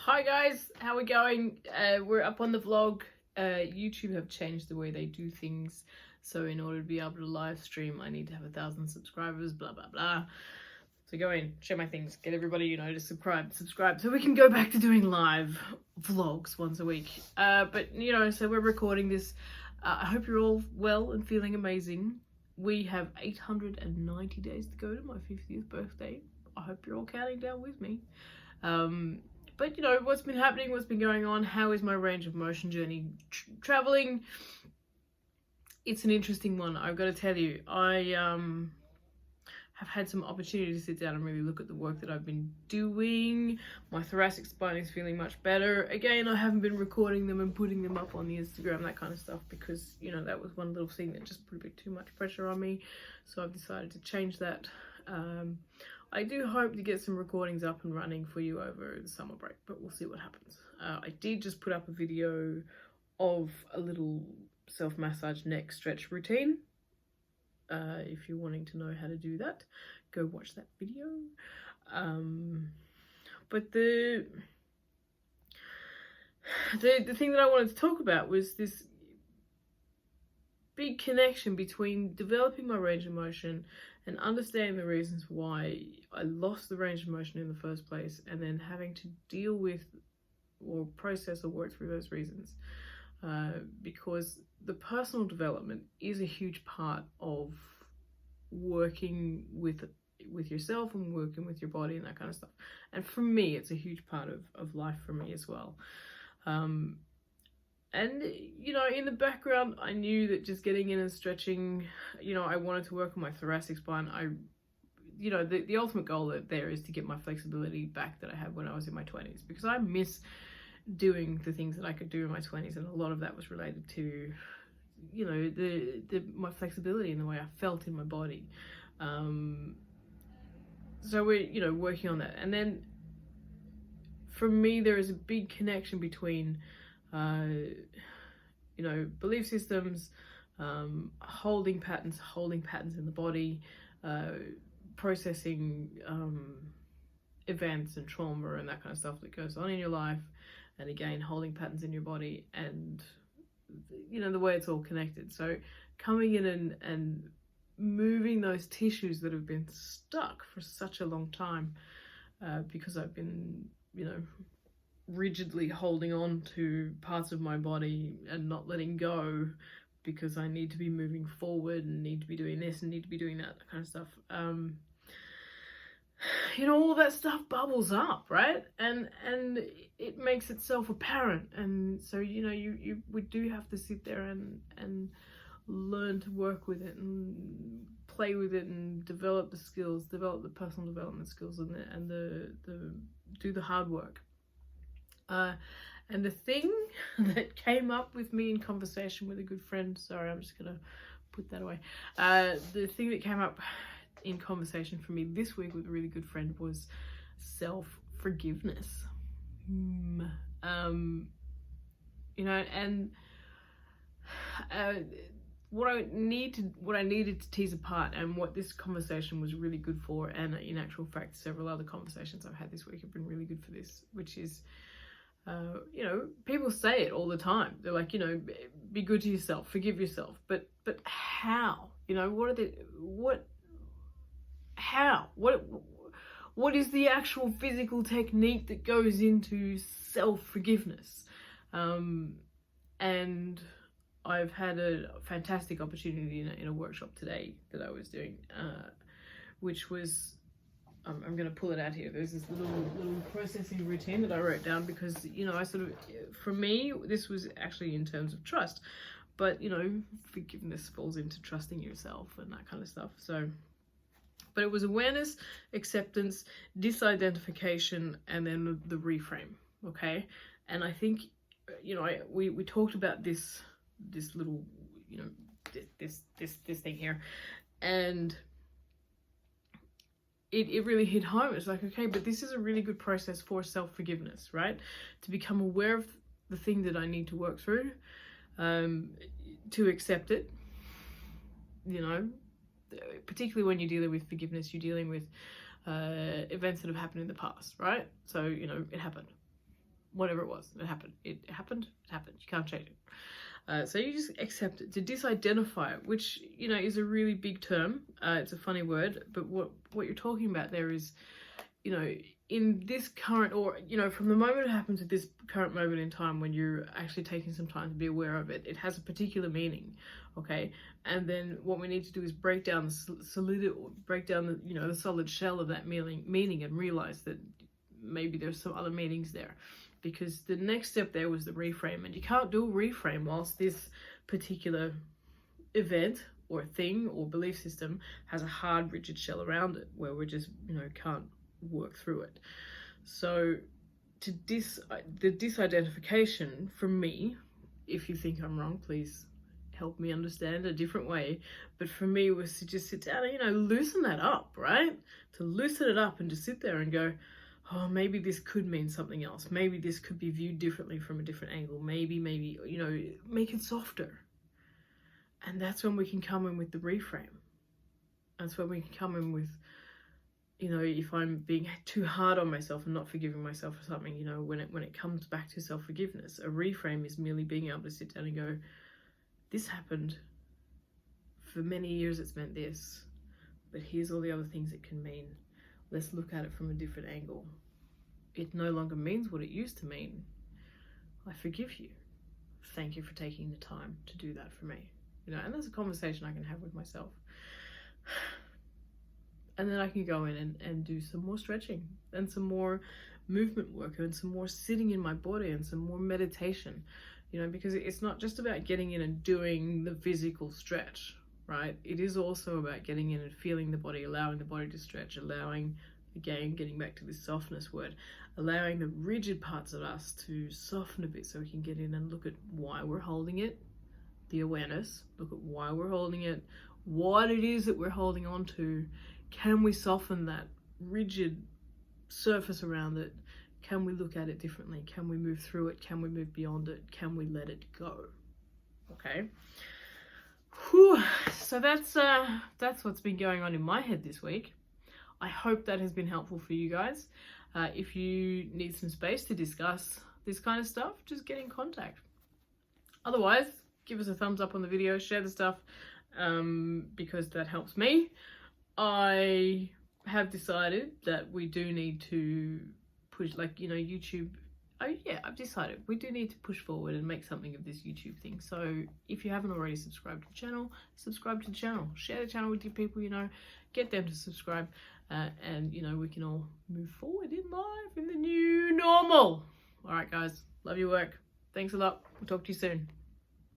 Hi guys, how we going? We're up on the vlog. YouTube have changed the way they do things, so in order to be able to live stream I need to have 1,000 subscribers, blah blah blah. So go in, share my things, get everybody to subscribe so we can go back to doing live vlogs once a week. But so we're recording this. I hope you're all well and feeling amazing. We have 890 days to go to my 50th birthday. I hope you're all counting down with me. But what's been happening, what's been going on, how is my range of motion journey traveling? It's an interesting one, I've got to tell you. I have had some opportunity to sit down and really look at the work that I've been doing. My thoracic spine is feeling much better. Again, I haven't been recording them and putting them up on the Instagram, that kind of stuff, because that was one little thing that just put a bit too much pressure on me, so I've decided to change that. I do hope to get some recordings up and running for you over the summer break, but we'll see what happens. I did just put up a video of a little self-massage neck stretch routine. If you're wanting to know how to do that, go watch that video. But the thing that I wanted to talk about was this big connection between developing my range of motion and understanding the reasons why I lost the range of motion in the first place, and then having to deal with or process or work through those reasons. Because the personal development is a huge part of working with yourself and working with your body and that kind of stuff. And for me, it's a huge part of life for me as well. And in the background, I knew that just getting in and stretching, I wanted to work on my thoracic spine. The ultimate goal there is to get my flexibility back that I had when I was in my 20s, because I miss doing the things that I could do in my 20s, and a lot of that was related to my flexibility and the way I felt in my body. So we're working on that. And then for me, there is a big connection between belief systems, holding patterns in the body, processing events and trauma and that kind of stuff that goes on in your life, and again holding patterns in your body, and the way it's all connected. So coming in and moving those tissues that have been stuck for such a long time, because I've been rigidly holding on to parts of my body and not letting go, because I need to be moving forward and need to be doing this and need to be doing that kind of stuff. All that stuff bubbles up, right? And it makes itself apparent. And so we do have to sit there and learn to work with it and play with it and develop the skills, develop the personal development skills, and the do the hard work. And the thing that came up with me in conversation with a good friend, sorry, I'm just gonna put that away. The thing that came up in conversation for me this week with a really good friend was self-forgiveness. What I needed to tease apart, and what this conversation was really good for, and in actual fact several other conversations I've had this week have been really good for this, which is people say it all the time. They're like, be good to yourself, forgive yourself, but how? What is the actual physical technique that goes into self-forgiveness? And I've had a fantastic opportunity in a workshop today that I was doing, which was, I'm going to pull it out here. There's this little processing routine that I wrote down, because I sort of, for me, this was actually in terms of trust, but forgiveness falls into trusting yourself and that kind of stuff. So, but it was awareness, acceptance, disidentification, and then the reframe. Okay, and I think we talked about this little this thing here, and it really hit home. It's like, okay, but this is a really good process for self-forgiveness, right? To become aware of the thing that I need to work through, to accept it, particularly when you're dealing with forgiveness, you're dealing with events that have happened in the past, right? So, it happened. whatever it was. It happened. It happened. It happened. You can't change it. So you just accept it. To disidentify it, which, you know, is a really big term. It's a funny word, but what you're talking about there is, you know, in this current, or, you know, from the moment it happens at this current moment in time when you're actually taking some time to be aware of it, it has a particular meaning, okay? And then what we need to do is break down the you know, the solid shell of that meaning and realize that maybe there's some other meanings there. Because the next step there was the reframe, and you can't do a reframe whilst this particular event or thing or belief system has a hard, rigid shell around it where we just, you know, can't work through it. So the disidentification from me, if you think I'm wrong, please help me understand a different way, but for me was to just sit down and, you know, loosen that up, right? To loosen it up and just sit there and go, oh, maybe this could mean something else. Maybe this could be viewed differently from a different angle. Maybe, you know, make it softer. And that's when we can come in with the reframe. That's when we can come in with, you know, if I'm being too hard on myself and not forgiving myself for something, you know, when it comes back to self-forgiveness, a reframe is merely being able to sit down and go, this happened. For many years it's meant this, but here's all the other things it can mean. Let's look at it from a different angle. It no longer means what it used to mean. I forgive you. Thank you for taking the time to do that for me. You know, and that's a conversation I can have with myself. And then I can go in and do some more stretching and some more movement work and some more sitting in my body and some more meditation, you know, because it's not just about getting in and doing the physical stretch, right? It is also about getting in and feeling the body, allowing the body to stretch, allowing, again, getting back to this softness word, allowing the rigid parts of us to soften a bit so we can get in and look at why we're holding it, the awareness, look at why we're holding it, what it is that we're holding on to. Can we soften that rigid surface around it? Can we look at it differently? Can we move through it? Can we move beyond it? Can we let it go? Okay. Whew. So that's what's been going on in my head this week. I hope that has been helpful for you guys. If you need some space to discuss this kind of stuff, just get in contact. Otherwise, give us a thumbs up on the video, share the stuff, because that helps me. I have decided that we do need to push, like, you know, YouTube. Oh yeah, I've decided we do need to push forward and make something of this YouTube thing. So if you haven't already subscribed to the channel, subscribe to the channel. Share the channel with your people, you know, get them to subscribe, and, you know, we can all move forward in life in the new normal. All right, guys, love your work. Thanks a lot. We'll talk to you soon.